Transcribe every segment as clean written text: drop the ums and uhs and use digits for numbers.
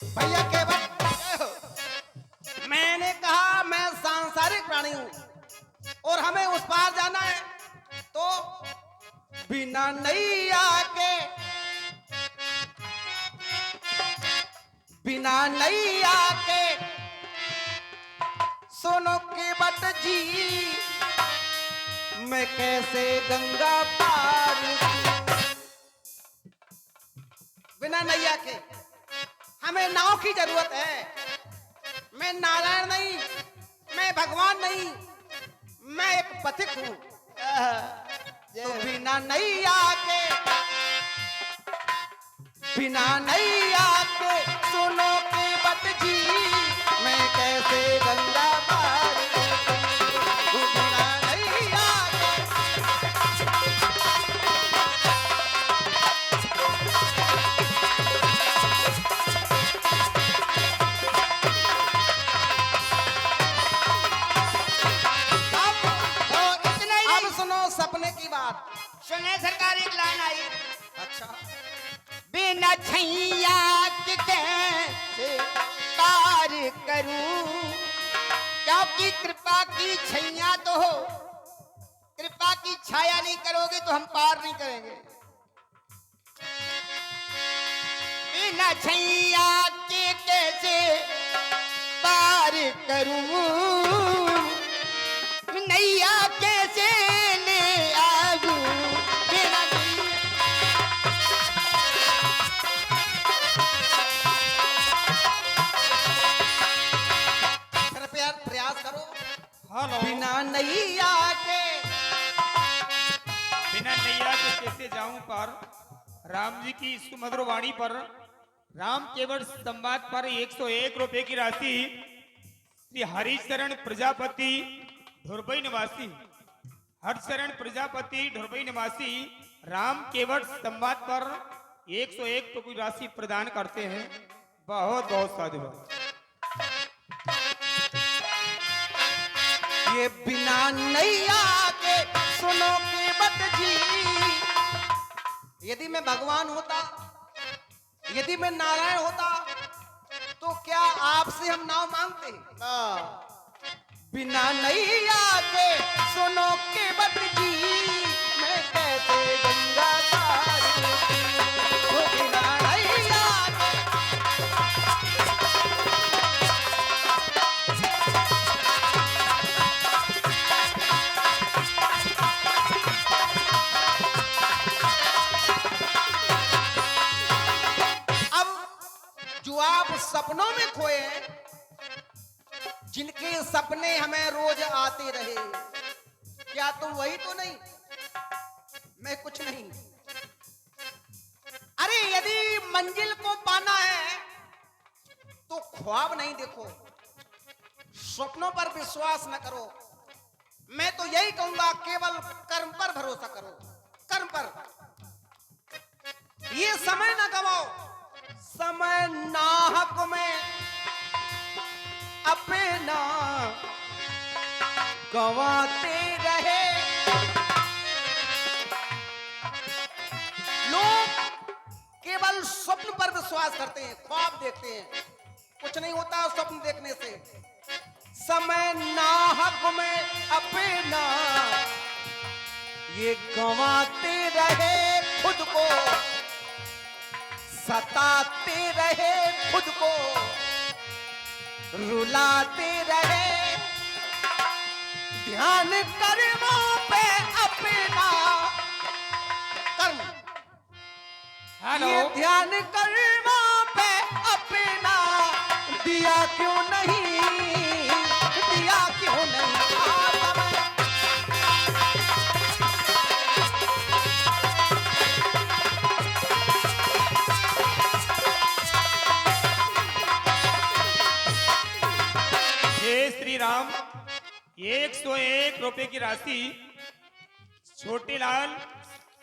भैया केवल मैंने कहा मैं सांसारिक प्राणी हूं और हमें उस पार जाना है, तो बिना नैया के, बिना नैया के सुनो केवट जी, मैं कैसे गंगा पार करूं? बिना नैया के हमें नाव की जरूरत है। मैं नारायण नहीं, मैं भगवान नहीं, मैं एक पथिक हूं। तो बिना नैया के, बिना नैया के सुनो केवट जी, मैं कैसे गंगा पार करूं? बिना नैया के। अब सुनो सपने की बात। सुने सरकार, एक लाइन आई। अच्छा, बिना छैया के कैसे पार करूं, क्योंकि कृपा की छैया तो हो, कृपा की छाया नहीं करोगे तो हम पार नहीं करेंगे। बिना छैया के कैसे पार करूं, नैया कैसे ले आऊं, बिना कृपया प्रयास करो। हेलो। बिना नैया के, बिना नैया के कैसे जाऊं पार? राम जी की सुमधुर वाणी पर, राम केवल संवाद पर 101 रुपए की राशि श्री हरिशरण प्रजापति ढुरबई निवासी, हरिशरण प्रजापति ढुरबई निवासी राम केवल संवाद पर 101 रुपए की राशि प्रदान करते हैं। बहुत बहुत साधुवाद। ये बिना नैया के सुनो केवट जी, यदि मैं भगवान होता, यदि मैं नारायण होता, तो क्या आपसे हम नाव मांगते? बिना नैया के सुनो केवट जी, मैं कैसे गंगा पार करूं? बिना नैया के। अब जो आप सपनों में खोए हैं, जिनके सपने हमें रोज आते रहे, क्या तुम वही तो नहीं? मैं कुछ नहीं। अरे यदि मंजिल को पाना है तो ख्वाब नहीं देखो, स्वप्नों पर विश्वास न करो। मैं तो यही कहूंगा, केवल कर्म पर भरोसा करो, कर्म पर। ये समय न गवाओ, समय नाहक में अपना गवाते रहे। लोग केवल स्वप्न पर विश्वास करते हैं, ख्वाब देखते हैं, कुछ नहीं होता स्वप्न देखने से। समय नाहक में अपना ये गवाते रहे, खुद को सताते रहे, खुद को रुलाते रहे। ध्यान कर्मों पे अपना, कर्म, हेलो। ये ध्यान कर्मों पे अपना दिया क्यों नहीं, दिया क्यों नहीं? जय श्री राम। 101 रुपए की राशि छोटेलाल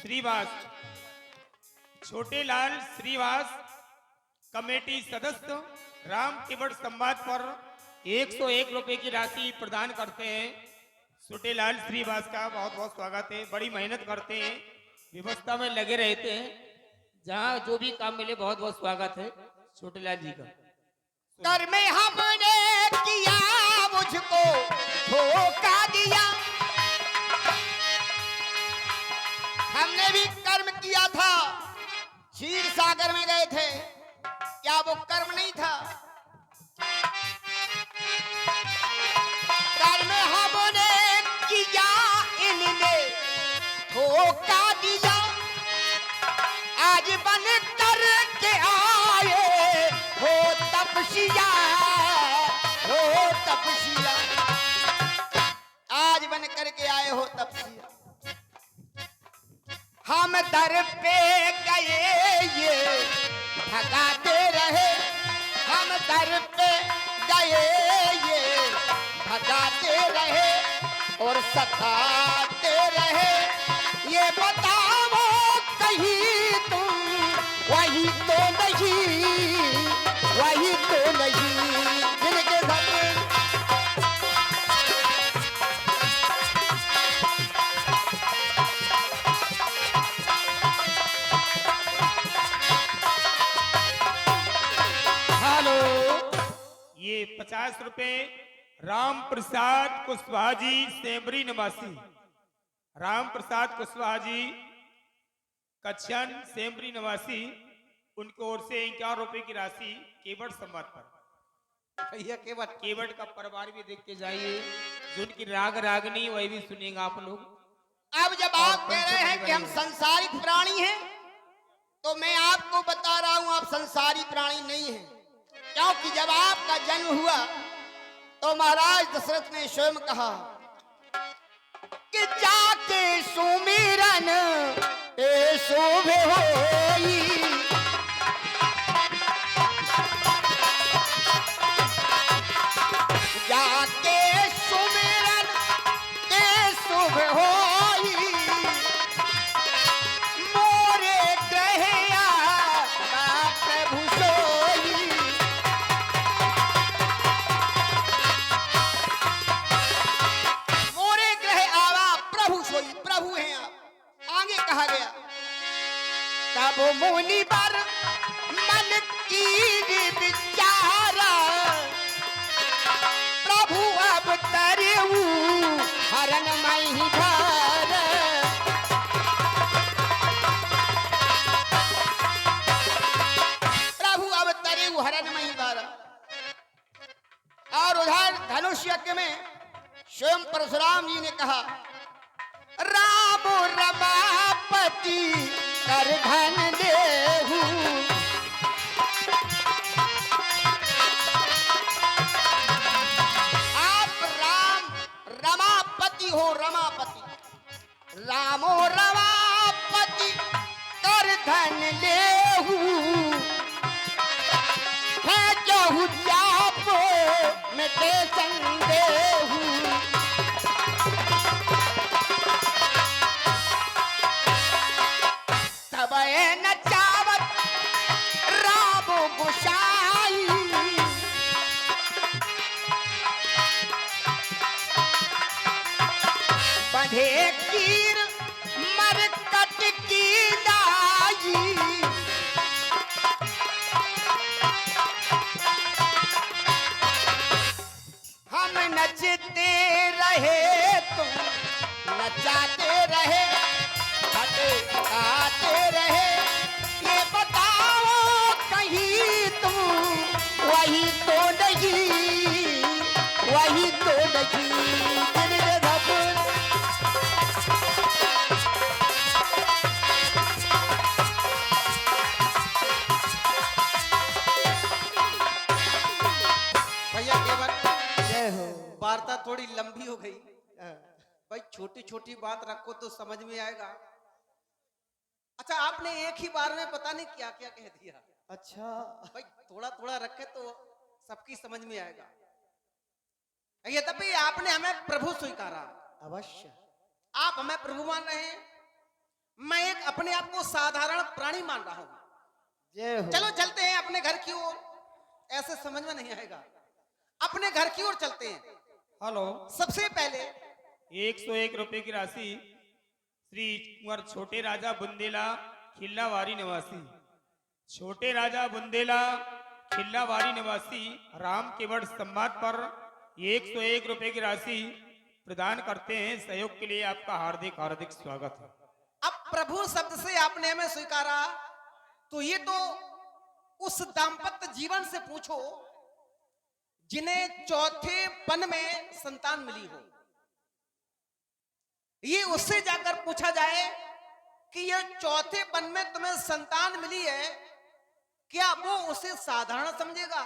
श्रीवास, छोटेलाल श्रीवास कमेटी सदस्य राम केवट संवाद पर 101 रुपए की राशि प्रदान करते हैं। छोटेलाल श्रीवास का बहुत बहुत स्वागत है। बड़ी मेहनत करते हैं, व्यवस्था में लगे रहते हैं, जहाँ जो भी काम मिले बहुत बहुत स्वागत है छोटेलाल जी का। कर में हमने किया मुझको धोखा दिया। हमने भी कर्म किया था, क्षीर सागर में गए थे, क्या वो कर्म नहीं था? कर्म हमने किया, इनने धोखा दिया। आज बन कर के आए हो तपसिया, हो तपसिया, आज बन कर के आए हो तपसिया। हम दर पे गए ये भगाते रहे, हम दर पे गए ये भगाते रहे और सताते रहे। ये बताओ कहीं तुम वही तो नहीं, वही तो नहीं जिनके सपने। हेलो, ये 50 रुपए राम प्रसाद कुशवाहा जी सेमरी निवासी, राम प्रसाद कुशवाहा जी कच्छन सेमरी निवासी, उनकी ओर से 51 रुपए की राशि केवट संवाद पर। भैया केवट केवट का परिवार भी देखते जाइए, जिनकी राग रागनी वही भी सुनेगा आप लोग। अब जब आप कह रहे हैं कि हम संसारिक प्राणी हैं, तो मैं आपको बता रहा हूं आप संसारी प्राणी नहीं हैं। क्योंकि जब आपका जन्म हुआ तो महाराज दशरथ ने स्वयं कहा कि जाके सुमिरन ए शोभे होई। जाके सुमिरन ए शुभ होई, मोरे ग्रहया प्रभु सोई। मोरे ग्रह आवा प्रभु सोई, प्रभु हैं आप। आगे कहा गया तब मुनि पर मन की विचारा, प्रभु अब तरेऊ हरण मही भर। प्रभु अब तरेऊ हरण मही भर। और उधर धनुष यज्ञ में स्वयं परशुराम जी ने कहा राम रमापति कर धन देहु। आप राम रमापति हो, रमापति रामो रमापति कर धन लेहु। है जहु जाप मिटे संदेहु। तब न चावत राम गुसाई, बंधे कीर मरकट की दाई। हम नचते रहे तुम नचाते रहे, गाते रहे। ये बताओ कहीं तुम वही तो नहीं, वही तो नहीं जिनके सपने। भैया केवट जय हो। वार्ता थोड़ी लंबी हो गई भाई, छोटी छोटी बात रखो तो समझ में आएगा। अच्छा आपने एक ही बार में पता नहीं क्या क्या कह दिया। अच्छा भाई थोड़ा थोड़ा रखे तो सबकी समझ में आएगा। ये तभी आपने हमें प्रभु स्वीकारा, अवश्य। आप हमें प्रभु मान रहे हैं, मैं एक अपने आप को साधारण प्राणी मान रहा हूं। जय हो। चलो चलते हैं अपने घर की ओर, ऐसे समझ में नहीं आएगा। अपने घर की ओर चलते हैं। हेलो, सबसे पहले 101 रुपए की राशि श्री कुंवर छोटे राजा बुंदेला खिल्लावारी निवासी, छोटे राजा बुंदेला खिल्लावाड़ी निवासी राम केवट संवाद पर 101 रुपए की राशि प्रदान करते हैं। सहयोग के लिए आपका हार्दिक हार्दिक स्वागत है। अब प्रभु शब्द से आपने हमें स्वीकारा, तो ये तो उस दाम्पत्य जीवन से पूछो जिन्हें चौथे पन में संतान मिली हो। ये उससे जाकर पूछा जाए कि ये चौथे पन में तुम्हें संतान मिली है, क्या वो उसे साधारण समझेगा?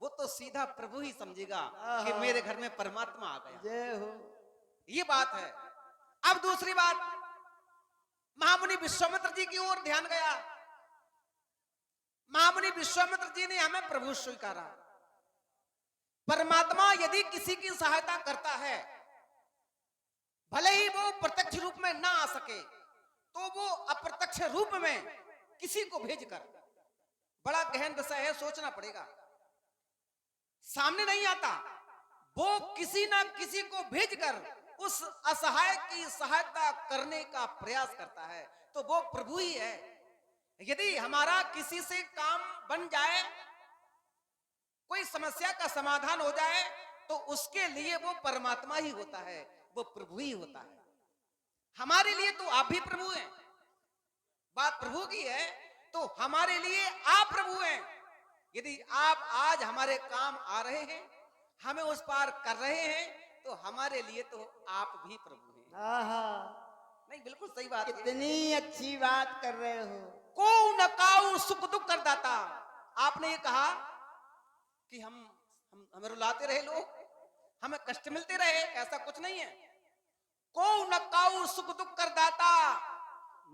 वो तो सीधा प्रभु ही समझेगा कि मेरे घर में परमात्मा आ गया। जय हो। ये बात है। अब दूसरी बात, महामुनि विश्वामित्र जी की ओर ध्यान गया। महामुनि विश्वामित्र जी ने हमें प्रभु स्वीकारा। परमात्मा यदि किसी की सहायता करता है, भले ही वो प्रत्यक्ष रूप में ना आ सके, तो वो अप्रत्यक्ष रूप में किसी को भेजकर, बड़ा गहन विषय है, सोचना पड़ेगा, सामने नहीं आता, वो किसी ना किसी को भेजकर उस असहाय की सहायता करने का प्रयास करता है, तो वो प्रभु ही है। यदि हमारा किसी से काम बन जाए, कोई समस्या का समाधान हो जाए, तो उसके लिए वो परमात्मा ही होता है, वो प्रभु ही होता है। हमारे लिए तो आप भी प्रभु हैं। बात प्रभु की है तो हमारे लिए आप प्रभु हैं। यदि आप आज हमारे काम आ रहे हैं, हमें उस पार कर रहे हैं, तो हमारे लिए तो आप भी प्रभु हैं। आहा, नहीं, बिल्कुल सही बात है। कितनी अच्छी बात कर रहे हो। को न काऊ सुख दुख कर दाता। आपने ये कहा कि हमें रुलाते रहे लोग, हमें कष्ट मिलते रहे, ऐसा कुछ नहीं है। को न काऊ सुख दुख कर दाता,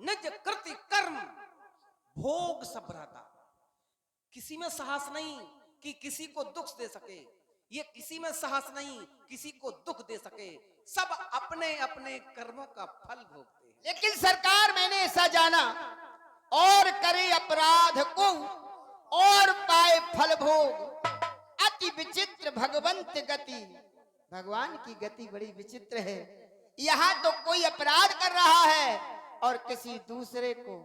निज कृति कर्म भोग सब रहता। किसी में साहस नहीं कि किसी को दुख दे सके, ये किसी में साहस नहीं किसी को दुख दे सके, सब अपने अपने कर्मों का फल भोगते हैं। लेकिन सरकार, मैंने ऐसा जाना, और करे अपराध को और पाए फल भोग, अति विचित्र भगवंत गति। भगवान की गति बड़ी विचित्र है। यहाँ तो कोई अपराध कर रहा है और किसी दूसरे को,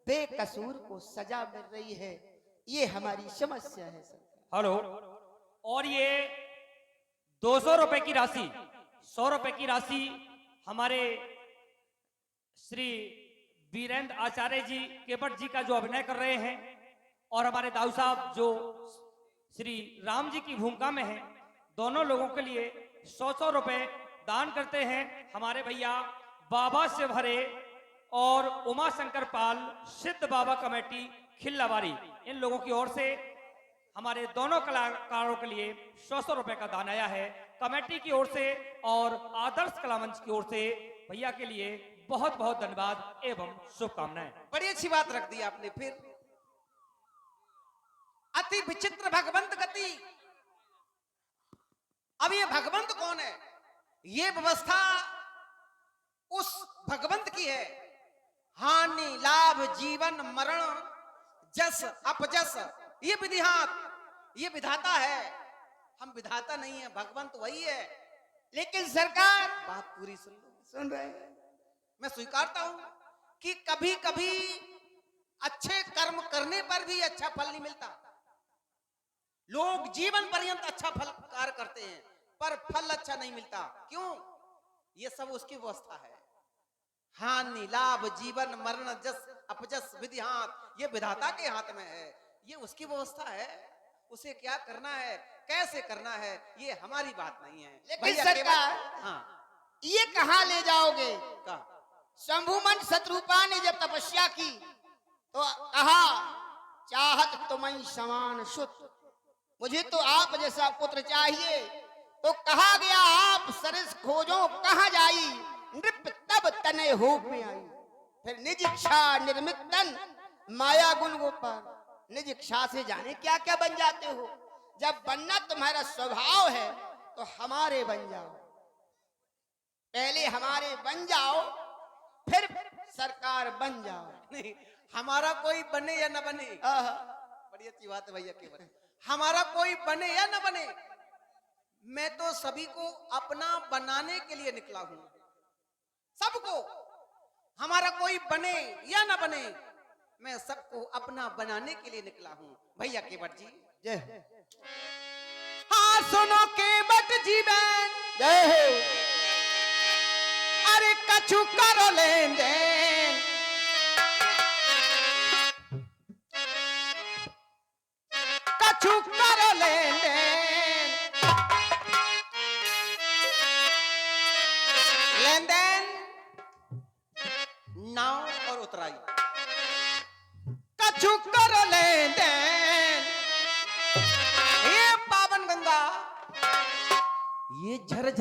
बेकसूर को सजा मिल रही है। ये हमारी समस्या है सरकार। हेलो, और ये 200 रुपए की राशि, 100 रुपए की राशि हमारे श्री वीरेंद्र आचार्य जी केवट जी का जो अभिनय कर रहे हैं, और हमारे दाऊ साहब जो श्री राम जी की भूमिका में हैं, दोनों लोगों के लिए 100 रुपए दान करते हैं हमारे भैया बाबा से भरे और उमा शंकर पाल सिद्ध बाबा कमेटी खिल्लावाड़ी। इन लोगों की ओर से हमारे दोनों कलाकारों के लिए 100 रुपए का दान आया है कमेटी की ओर से और आदर्श कला मंच की ओर से। भैया के लिए बहुत बहुत धन्यवाद एवं शुभकामनाएं। बड़ी अच्छी बात रख दी आपने। फिर अति विचित्र भगवंत गति। अब ये भगवंत कौन है? ये व्यवस्था उस भगवंत की है। हानि लाभ जीवन मरण जस अपजस, ये विधिहात, ये विधाता है। हम विधाता नहीं है, भगवंत वही है। लेकिन सरकार, बात पूरी सुन लो। सुन रहे हैं? मैं स्वीकारता हूं कि कभी कभी अच्छे कर्म करने पर भी अच्छा फल नहीं मिलता। लोग जीवन पर्यंत अच्छा फल कार्य करते हैं, पर फल अच्छा नहीं मिलता। क्यों? ये सब उसकी व्यवस्था है। हानि लाभ जीवन मरण जस अपजस विधिहात, ये विधाता के हाथ में है। ये उसकी व्यवस्था है। उसे क्या करना है, कैसे करना है, ये हमारी बात नहीं है। लेकिन भैया सरकार, हाँ, ये कहाँ ले जाओगे? का शंभुमन शत्रुपा ने जब तपस्या की तो कहा, चाहत तुम्हें समान सुत, मुझे तो आप जैसा पुत्र चाहिए। तो कहा गया, आप सरस खोजो कहाँ जाई, नृप तब तने होप में आई। फिर निज इच्छा निर्मित तन, माया गुण गोपाल। निज इच्छा से जाने क्या क्या बन जाते हो। जब बनना तुम्हारा स्वभाव है तो हमारे बन जाओ। पहले हमारे बन जाओ, फिर सरकार बन जाओ। नहीं, हमारा कोई बने या न बने, बड़ी अच्छी बात है भैया। केवल हमारा कोई बने या न बने, मैं तो सभी को अपना बनाने के लिए निकला हूं। सबको, हमारा कोई बने या न बने, मैं सबको अपना बनाने के लिए निकला हूँ। भैया केवट जी, जय हो, हाँ सुनो केवट जी बहन, जय हो। अरे कछु करो लेन देन, कछु करो लेन देन, लेन देन नाव और उतराई, कछु करो लेन देन। ये पावन गंगा, ये झरझर